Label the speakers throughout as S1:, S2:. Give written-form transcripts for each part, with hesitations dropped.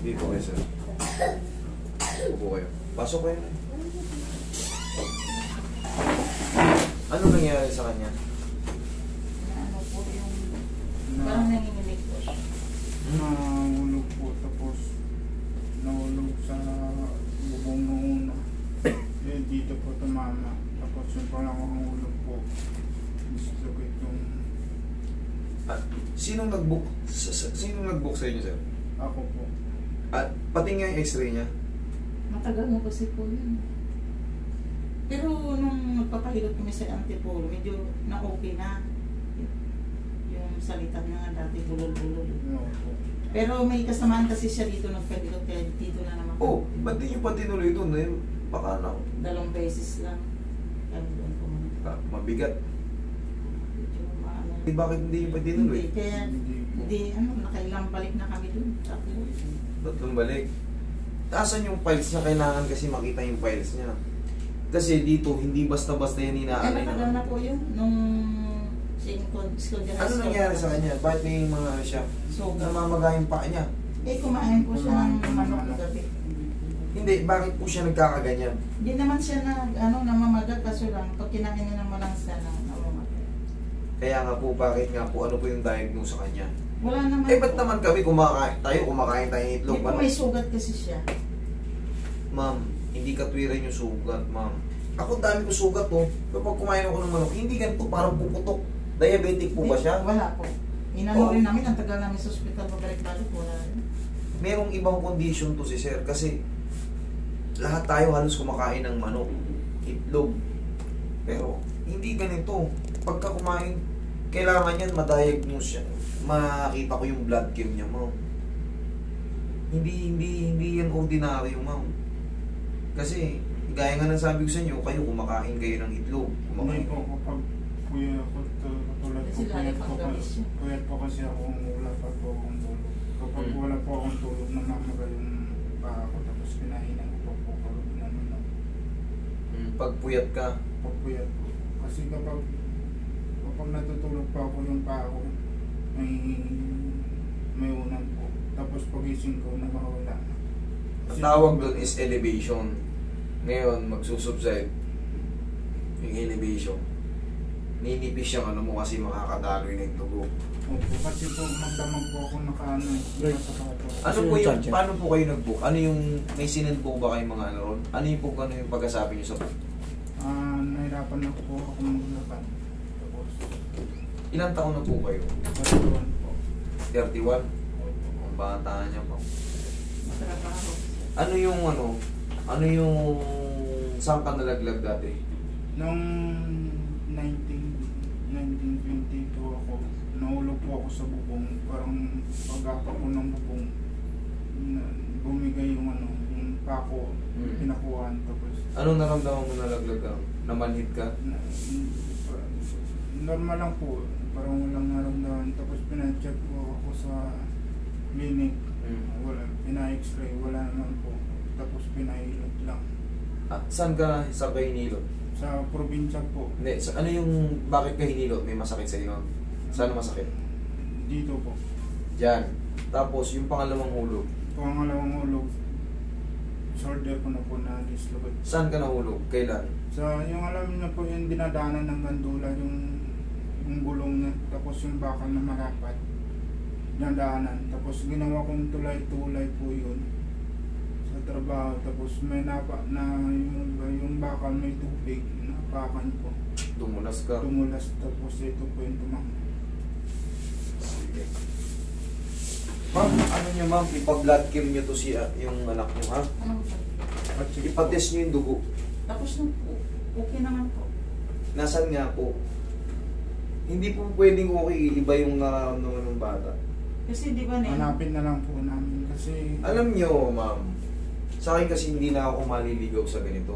S1: Dito kayo, sir. Upo kayo. Pasok kayo na. Ano nangyari sa kanya?
S2: Ano po yung... Parang nanginginig po siya.
S3: Nahulog po, tapos nahulog sa bubong ng una. Eh, dito po tumama. Tapos yung pangalawang hulog po, dislocated yung...
S1: Sinong nag-book sa inyo, sir?
S3: Ako po.
S1: At pati nga yung x-ray niya.
S2: Matagal mo kasi po yun. Pero nung nagpapahilot kami sa Antipolo, medyo na-okay na. Yung salita niya nga dati, bulol-bulol.
S3: No, po.
S2: Pero may kasamaan kasi siya dito nagpahilot, kaya dito na naman.
S1: Oh, ba't di nyo pa tinuloy doon? Eh, baka na.
S2: 2 beses lang. Kaya doon po muna.
S1: Mabigat.
S2: Medyo maano.
S1: Eh, bakit hindi nyo pa tinuloy?
S2: Hindi, kaya hindi, nakailang balik na kami doon.
S1: Tatlong balik. Taasan yung files niya, kailangan kasi makita yung files niya. Kasi dito, hindi basta-basta yan inaalay
S2: matagal na po yun. Nung
S1: ano nangyari sa kanya? Bakit may mga ano siya?
S2: So,
S1: Namamaga yung paa niya.
S2: eh, kumain po siya ng manok na gabi.
S1: Hindi, bakit po siya nagkakaganyan?
S2: Hindi naman siya namamaga, kaso lang, pag kinain niya ng malansa na namamaga.
S1: Kaya nga po, bakit nga po, ano po yung diagnose sa kanya?
S2: Wala naman
S1: Eh, ba't
S2: po.
S1: naman kami kumakain tayo ng itlog?
S2: Hindi po may sugat kasi siya.
S1: Ma'am, hindi katwiran yung sugat, ma'am. Ako dami ko sugat po. Kapag kumain ako ng manok, hindi ganito, parang puputok. Diabetic po ba siya?
S2: Wala po. Inano
S1: Oo.
S2: rin namin, ang tagal namin sa ospital, pabalik-balik, wala rin.
S1: Merong ibang condition to si sir kasi lahat tayo halos kumakain ng manok, itlog. Pero hindi ganito. Pagka kumain, kailangan yan ma-diagnose siya. Makita ko yung blood chem niya, ma'am. Hindi yan ordinaryo, ma'am. Kasi gaya nga ng sabi ko sa inyo, kayo kumakain kayo ng itlog.
S3: Hindi po kapag kuya ako, tulad po,
S2: Kasi lalo pang gabi siya.
S3: puyat po kasi ako, wala pa po akong tulog. Kapag wala po akong tulog, namamaga yung paa ko, tapos pinahinan ko po kapag nanunog.
S1: Pag puyat ka,
S3: Pagpuyat po. Kasi kapag natutulog pa ako yung paa ko, may unan po. Tapos pagising ko, nawawala na.
S1: ang tawag doon is elevation. Ngayon, magsusubside yung elevation. Ninipis yung ano mo kasi makakadaloy na yung dugo.
S3: Opo, kasi po magdamag po ako nakaano.
S1: Ano po yung, paano po kayo nag-book? Ano yung, may sinend po ba kayong mga ano ron? Ano yung po, ano yung pagkasabi nyo sa book?
S3: Nahirapan na po ako maglakad. Tapos,
S1: Ilang taon na po kayo?
S3: patutuan po.
S1: 31? Ang bata niya po.
S2: Matrabaho.
S1: Ano yung saan ka nalaglag dati?
S3: Noong 1922 ako, nahulog po ako sa bubong. Parang pag-apa ko ng bubong, bumigay yung yung pako, pinakuhaan. Tapos,
S1: Anong naramdaman mo nalaglag ka? Namanhid ka?
S3: normal lang po. Parang walang naramdaman. Tapos pina-check po ako sa clinic. Wala, pina-x-ray, wala naman po. Tapos pinahilot lang.
S1: Saan ka hinilot?
S3: Sa probinsya po.
S1: Hindi, ano yung, bakit ka hinilot? May masakit sa iyo? Saan masakit?
S3: Dito po.
S1: Diyan. Tapos, yung pangalawang hulog.
S3: Pangalawang hulog, shoulder ko na po na dislocate.
S1: Saan ka nahulog? Kailan?
S3: Sa yung alam niyo po yung dinadaanan ng gandula, yung gulong niya, tapos yung bakal na marapat, dinadaanan. Tapos ginawa kong tulay-tulay po yun sa trabaho. Tapos may yung bakal may tubig, napakan ko.
S1: Tumulas ka?
S3: Tumulas, tapos ito po yung tumangin.
S1: Sige. Ma'am, ano nyo ma'am? Ipa-blood chem nyo to yung anak nyo, ha?
S2: Ano ba?
S1: Ipatest nyo yung dugo.
S2: Tapos na po. Okay naman po.
S1: Nasaan nga po? Hindi po pwedeng okay, iba yung nararamdaman ng bata.
S2: Kasi di ba
S3: Hanapin na lang po namin kasi
S1: Alam nyo, ma'am, sa akin kasi hindi na ako maliligaw sa ganito.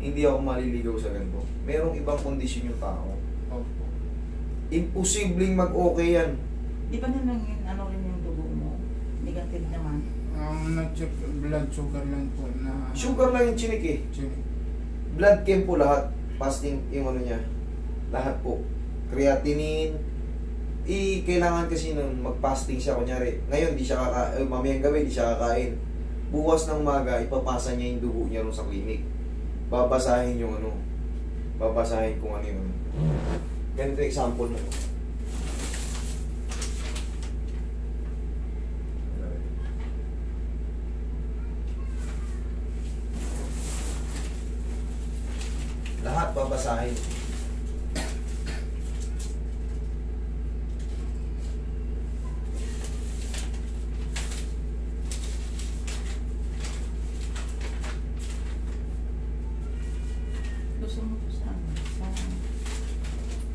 S1: Hindi ako maliligaw sa ganito. Merong ibang kondisyon yung tao.
S3: opo.
S1: Imposibleng mag-okay yan.
S2: Di ba rin yung dugo mo? Negative naman.
S3: Ang na-check blood sugar lang po na
S1: Sugar lang yung chinik eh.
S3: check.
S1: Blood chem po lahat. Fasting yung ano niya. Lahat po. Creatinine, kailangan kasi nun mag-fasting siya, kunyari. Ngayon, di siya kakain, mamayang gabi, di siya kakain. Bukas ng maga, ipapasa niya yung dugo niya ron sa clinic. Babasahin yung ano, babasahin kung ano yun. Ganito example mo. Lahat babasahin.
S2: Gusto mo po sa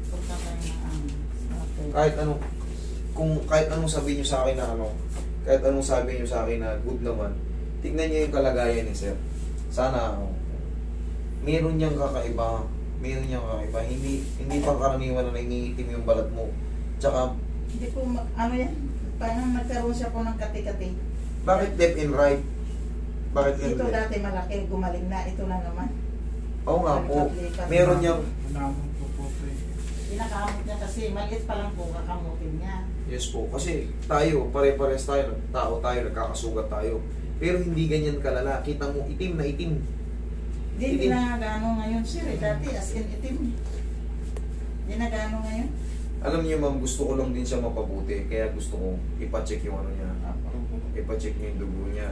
S2: pagkakain ng sa
S1: Kahit anong, kung kahit anong sabihin niyo sa akin na ano, kahit anong sabihin niyo sa akin na good naman, tignan niyo yung kalagayan ni sir. Sana, meron niyang kakaiba, hindi pang karaniwan na nangingitim yung balat mo. Tsaka,
S2: Hindi po, ano yan? Parang nagkaroon siya po ng kati-kati.
S1: bakit left and right? Bakit left
S2: Ito
S1: and right?
S2: dati malaki, gumaling na. Ito na naman.
S1: Oo nga po, meron niyang,
S3: Namon po po ito eh.
S2: Pinakamot niya kasi, maliit pa lang po kakamutin niya.
S1: yes po, kasi tayo, pare-pares tayo, tao tayo, nagkakasugat tayo. Pero hindi ganyan kalala, kita mo itim na itim.
S2: Hindi na gano'n ngayon, sir. Dati as in itim. Hindi na gano'n ngayon.
S1: Alam niyo ma'am, gusto ko lang din siya mapabuti, kaya gusto ko ipacheck yung ano niya, ipacheck niyo yung dugo niya.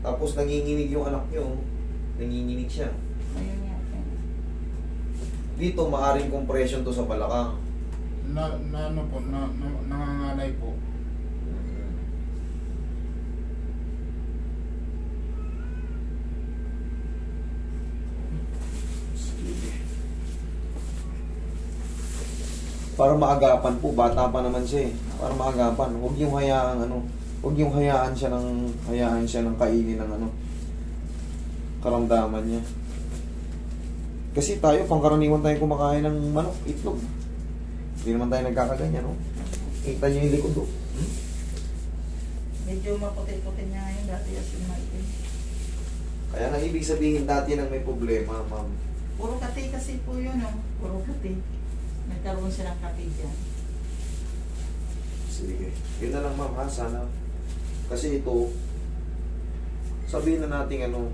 S1: Tapos nanginginig yung anak niyo, nanginginig siya.
S2: Ayun nga.
S1: Dito, maaring compression to sa balakang.
S3: Ano po, nangangalay po.
S1: Para maagapan po, bata pa naman siya eh. Para maagapan, huwag yung hayaan ano, huwag yung hayaan siya ng kainin ng ano, karamdaman niya. Kasi tayo, pangkaraniwan tayo kumakain ng manok, itlog. Hindi naman tayo nagkakaganyan, no? Kita niyo yung likod, oh.
S2: Medyo maputi-puti niya ngayon. Dati as in maitim.
S1: Kaya nga ibig sabihin dati nang may problema, ma'am.
S2: Puro kati kasi po yun, oh. Puro kati. Nagkaroon silang kati dyan.
S1: Sige. Yun na lang, ma'am, ha? Sana. Kasi ito, sabihin na natin ano,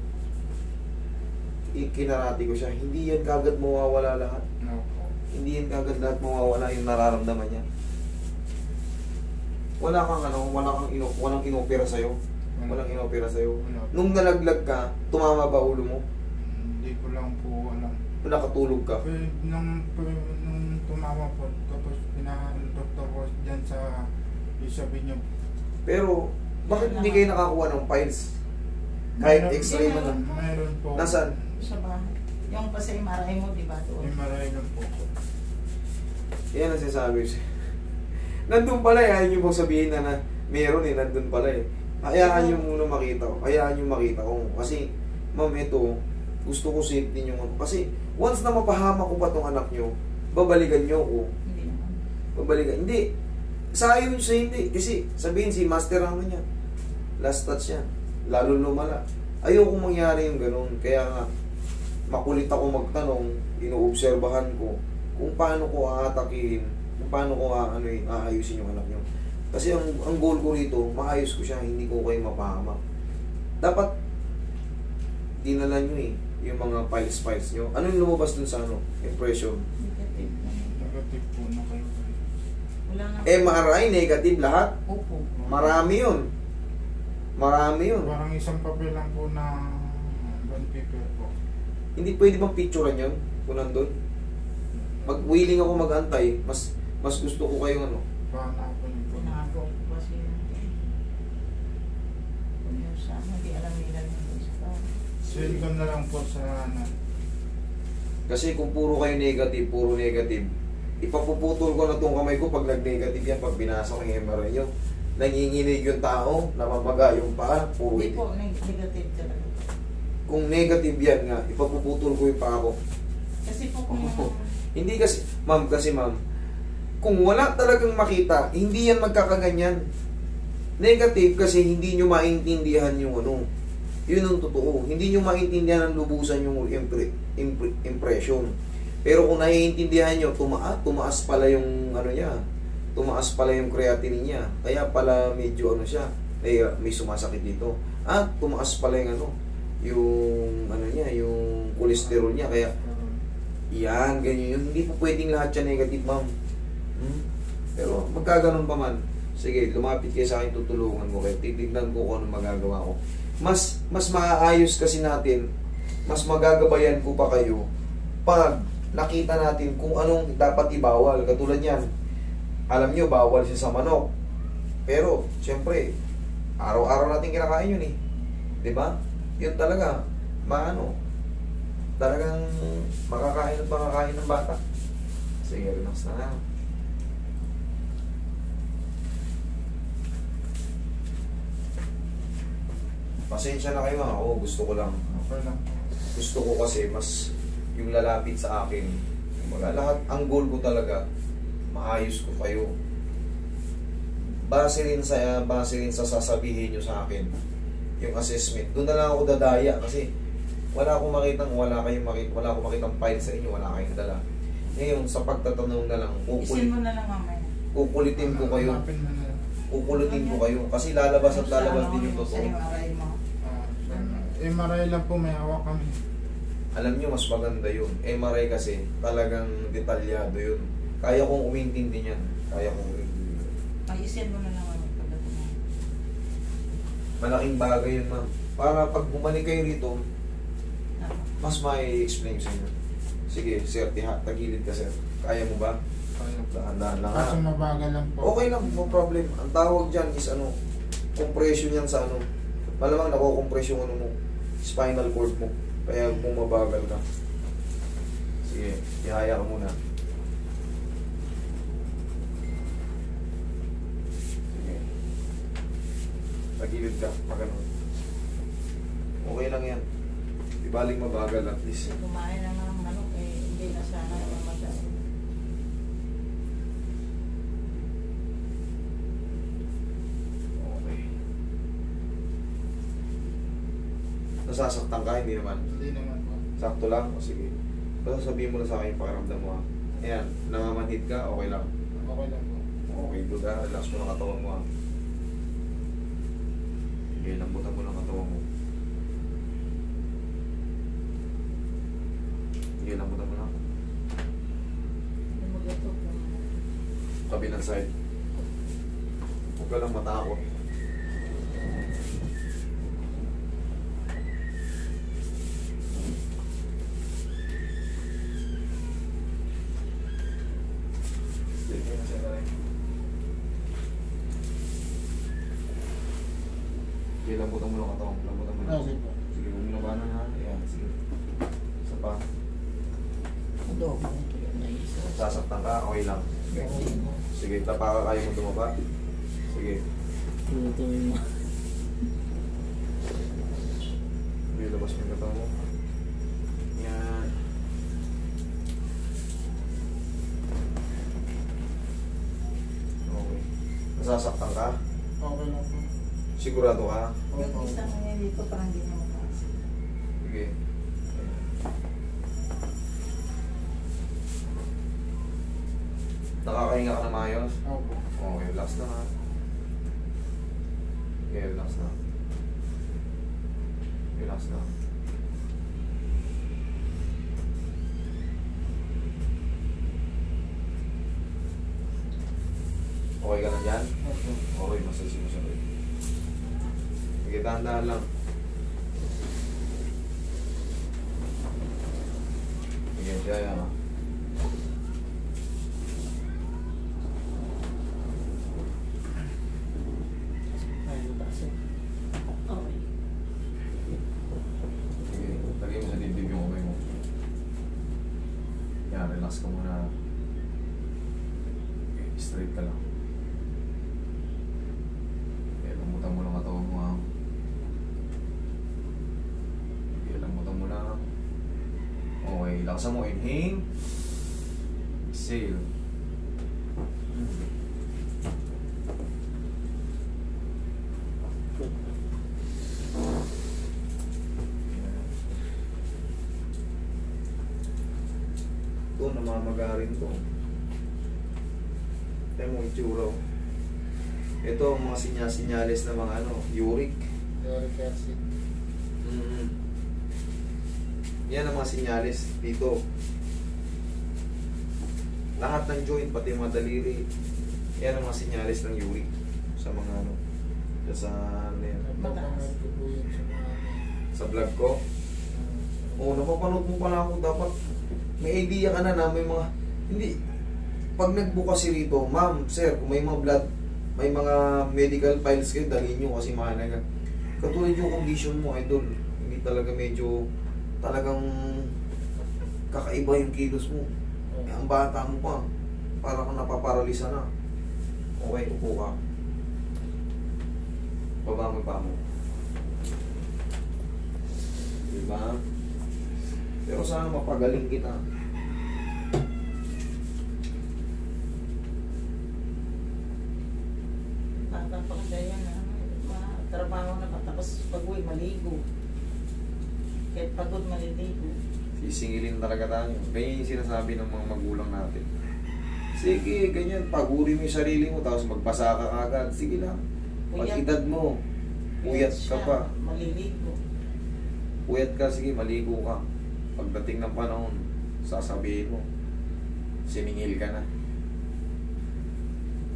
S1: kinarati ko siya, hindi yan kagad mawawala lahat.
S3: Opo.
S1: Hindi yan kagad lahat mawawala yung nararamdaman niya. Walang inopera sa'yo. Walang inopera sa'yo.
S3: Wala.
S1: Nung nalaglag ka, tumama ba ulo mo?
S3: Hindi ko lang po alam.
S1: Nakatulog ka?
S3: Nung tumama po, tapos doktor ko dyan sa isabi niyo.
S1: Pero, bakit hindi kayo nakakuha ng files? Kahit x-ray mo lang.
S3: Mayroon po.
S1: Nasaan?
S2: Sa bahay. Yung pa sa MRI mo, di ba doon?
S3: MRI lang po.
S1: Yan ang sinasabi ko. Nandun pala eh, ayaw nyo bang sabihin na meron eh, nandun pala eh. Hayaan nyo muna makita ko. Hayaan nyo makita ko. Kasi, ma'am, ito, gusto ko safe din yung ano. Kasi, once na mapahama ko pa tong anak nyo, babalikan nyo ko.
S2: Hindi naman.
S1: Babalikan. Hindi. Sayo nyo sa hindi. Kasi, sabihin si master ano niya. Last touch yan. Lalo lumala. Ayoko mangyari yung ganun. Kaya nga, makulit ako magtanong, inoobserbahan ko kung paano ko aatakin, kung paano ko aayusin yung anak nyo. Kasi ang goal ko rito, maayos ko siya, hindi ko kayo mapahamak. Dapat, dinala nyo eh, yung mga files nyo. Ano yung lumabas dun sa impression?
S2: Negative naman.
S3: Negative po na kayo.
S2: Wala nga.
S1: MRI, negative lahat.
S2: Opo.
S1: Marami yun. Marami yun.
S3: Parang isang papel lang po na bond paper po.
S1: Hindi pwede bang picturean yun kung nandun? Willing ako mag-antay, mas gusto ko kayong ano.
S3: Pahanapin po.
S2: Tinago ko kasi yun. Kung yun sa hindi alam nila yung isa.
S3: Send ko na lang po sa
S1: Kasi kung puro negative, ipapuputol ko na tong kamay ko pag nag-negative yan, pag binasa ko yung MRI nyo. Nanginginig yung tao, namamaga yung paa, puro
S2: Hindi
S1: itim.
S2: po, negative talaga.
S1: Kung negative yan nga, ipapuputol ko yung paa ko.
S2: Kasi po kung
S1: Hindi kasi, ma'am, kung wala talagang makita, hindi yan magkakaganyan. Negative kasi hindi nyo maintindihan yung ano. Yun ang totoo. Hindi nyo maintindihan ang lubusan yung impression. Pero kung naiintindihan nyo, tumaas pala yung ano niya. tumaas pala yung creatinine niya. Kaya pala medyo ano siya, may sumasakit dito. At tumaas pala yung ano, yung ano niya, yung cholesterol niya. Kaya yan, ganyan yun. Hindi po pwedeng lahat siya negative, ma'am. Pero magkaganon pa man, sige, lumapit kayo sa akin, tutulungan ko kayo. Titignan ko kung ano magagawa ko. Mas maaayos kasi natin, mas magagabayan ko pa kayo pag nakita natin kung anong dapat ibawal. Katulad yan, alam nyo, bawal siya sa manok. Pero, siyempre, araw-araw natin kinakain yun eh. Diba? Yun talaga, talagang makakain at makakain ng bata. Sige, relax na lang. Pasensya na kayo, ako gusto ko lang.
S3: Okay lang.
S1: Gusto ko kasi mas yung lalapit sa akin. Lahat, ang goal ko talaga, maayos ko kayo. Base rin sa sasabihin nyo sa akin, yung assessment. Doon na lang ako dadaya kasi wala akong makitang file sa inyo, wala kayong dala. Ngayon, sa pagtatanong na lang,
S2: Isin mo na lang mamaya.
S1: kukulitin ko kayo.
S3: Hanapin mo na lang.
S1: Kukulitin ko kayo. Kasi lalabas at lalabas din yung
S2: Sa
S1: totoo.
S2: MRI mo.
S3: MRI lang po, may hawak kami.
S1: Alam nyo, mas maganda yun. MRI kasi, talagang detalyado yun. Kaya kong umintindi niyan. Kaya kong umintindi yun.
S2: Ay, isin mo na lang mamaya pagdating mo.
S1: Malaking bagay yun, ma'am. Para pag bumalik kayo rito,
S2: Ah.
S1: mas mai-explain sa inyo. Sige, sir, tagilid ka, sir. Kaya mo ba?
S3: Kaya po.
S1: Dahan-dahan lang.
S3: Kaso
S1: Ha?
S3: mabagal lang po.
S1: Okay lang, no problem. Ang tawag dyan is ano, compression yan sa ano. Malamang nako-compress yung ano mo, spinal cord mo. Kaya bumabagal ka. Sige, ihaya ka muna. Sige. Tagilid ka, pag ano. Okay lang yan. Di baling mabagal at least.
S2: Kasi kumain na ng manok eh, hindi na sana mamatay.
S1: Okay. Nasasaktan ka, hindi naman.
S3: Hindi naman po.
S1: Sakto lang? O sige. Basta sabihin mo na sa akin yung pakiramdam mo ha. Ayan, namamanhid ka, okay lang.
S3: Okay lang po.
S1: Okay, good ha. Relax mo ng katawan mo ha. Sige, lambutan mo ng katawan mo. Sige, lambutan mo lang.
S2: Hindi mo gato.
S1: Kabilang side. Huwag ka lang matakot. Sige, nasa na rin. Sige, lambutan mo ng katawan. Lambutan mo lang.
S3: Okay po.
S1: Sige, huwag mo na banan ha. Ayan, sige. Isa pa.
S2: Adobo. Naisa.
S1: Sasaktan ka, okay lang. Sige, tapa ka, kaya mo tumaba. Sige.
S2: Tutuloy mo.
S1: Sige, labas mo yung katawan mo. Yan. Okay. Nasasaktan ka?
S3: Okay lang po.
S1: Sigurado ka?
S2: Yung
S3: Opo.
S2: isang ngayon dito parang hindi mo mataas.
S1: Sige. Nakakahinga ka na maayos?
S3: Opo.
S1: Okay, relax na ha. Okay, relax na. Relax na. Okay ka na dyan?
S3: Opo.
S1: Okay, masasin mo siya rin. Sige, dahan-dahan lang. Sige, kaya nga.
S2: Ay, mataas eh. Okay.
S1: Sige, lagay mo sa dibdib yung kamay mo. Yan, relax ka muna. Okay, straight ka lang. Okay, lambutan mo lang katawan mo ha. Okay, lambutan mo lang. Okay, lakasan mo. Inhale. Exhale. Ito, namamagarin to. Tignan mo itsura. Oh. Ito ang mga sinyales na mga ano, uric.
S3: Uric acid.
S1: Yan ang mga sinyales dito. Lahat ng joint, pati mga daliri, yan ang mga sinyales ng uric sa mga ano, sa ano yan.
S3: Napapanood ko po yun sa mga
S1: Sa vlog ko. Oo, napapanood mo pala ako. Dapat may idea ka na may mga... Hindi. Pag nagbukas si rito, ma'am, sir, kung may mga blood, may mga medical files kayo, dalhin nyo kasi mahalaga. Katulad yung condition mo, idol. Hindi talaga medyo... Talagang kakaiba yung kilos mo. Eh, ang bata mo pa. Para kang napaparalisa na. Okay, upo ka. Baba mo pa mo. Diba? Pero sana mapagaling kita.
S2: Tatapakda yan, trabaho na pa, tapos pag-uwi, maligo. Kahit pagod, maliligo.
S1: Sisingilin talaga tayo. Ganyan yung sinasabi ng mga magulang natin. Sige, ganyan. Paguri mo yung sarili mo, tapos magbasa ka agad. Sige lang. Pag edad mo, puyat ka pa.
S2: Maliligo.
S1: Puyat ka, sige, maligo ka. Pagdating ng panahon, sasabihin mo, siningil ka na.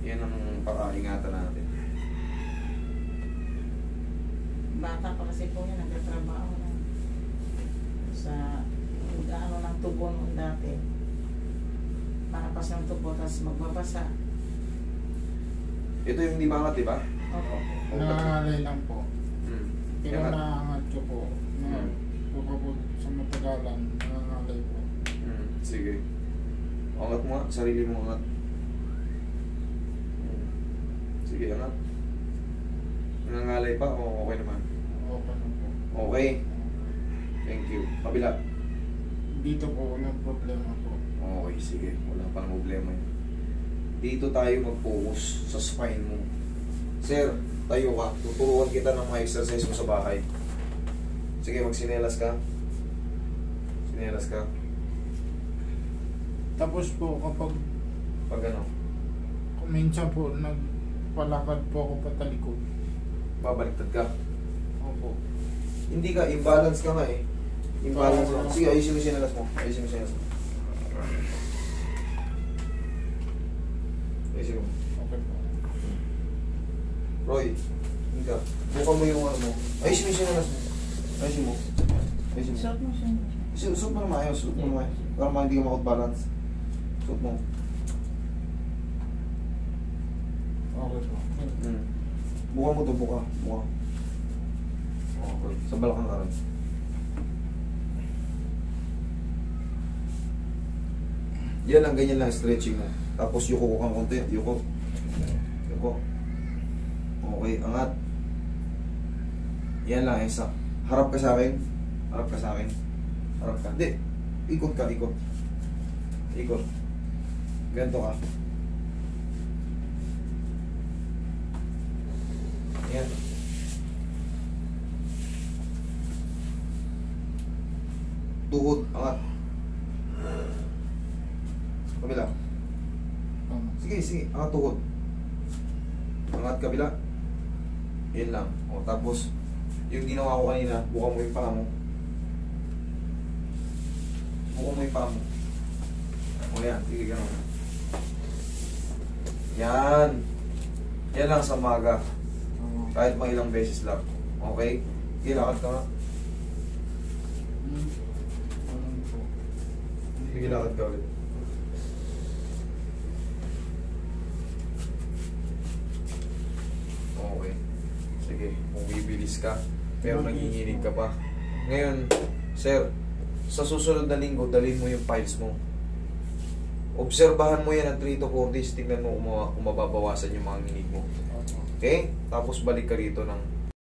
S1: Yan ang pakaingatan natin.
S2: Bata pa kasi po yun, nagtatrabaho na sa ano ng tubo noon dati. Makapas ng tubo, tapos magbabasa.
S1: Ito yung di mangat, di ba?
S2: Opo.
S3: nangangalay lang po. Pero
S1: Yan.
S3: naangat ko po. Pagkabot sa matagalan, nangangalay po.
S1: Sige. Angat mo nga, sarili mo angat. Sige, angat. Nangangalay pa o okay naman?
S3: Okay na po.
S1: Okay. Thank you. Kabila.
S3: Dito po, walang problema po.
S1: Okay, sige. Wala pang problema yun. Dito tayo mag-focus sa spine mo. Sir, tayo ka. Tuturuan kita ng mga exercise mo sa bahay. Sige, magsinelas ka. Sinelas ka.
S3: Tapos po, kapag
S1: Pag ano,
S3: minsan po, nagpalakad po ako patalikod.
S1: babaliktad ka.
S3: Opo.
S1: Hindi ka, imbalance ka nga eh. Imbalance ka. Sige, ayusin mo sinelas mo. Ayusin mo sinelas mo. Ayusin mo.
S3: Okay po.
S1: Roy, hindi ka. Buka mo yung ano mo. Ayusin mo yung sinelas mo. Ayusin mo. Ayusin mo.
S2: Suot mo siya.
S1: Suot mo na maayos. Suot mo na maayos. Para hindi ka makot-balance. Suot mo.
S3: Okay po.
S1: Buka mo to, buka. Buka. Okay. Sa balakang ka rin. Yan lang, ganyan lang stretching mo. Tapos yuko ko kang konti. Yuko. Yuko. Okay, angat. Yan lang, isa. Harap ka sa akin. Harap ka sa akin. Harap ka. Hindi. Ikot ka, ikot. Ikot. Ganito ka. Yan. Tuhod, angat. Kabila. Sige, sige, angat tuhod. Angat kabila. Yan lang. O, tapos, yung ginawa ko kanina, buka mo yung paa mo. Buka mo yung paa mo. O yan, sige, gano'n. Yan. Yan lang sa maga. Kahit mga ilang beses lang. Okay? Gilakad ka nga. Gilakad ka ulit. Okay. Sige, kung bibilis ka, pero nanginginig ka pa. Ngayon, sir, sa susunod na linggo, dalhin mo yung files mo. Obserbahan mo yan ng 3 to 4 days. Tingnan mo kung mababawasan yung mga nginig mo. Okay? Tapos balik ka rito ng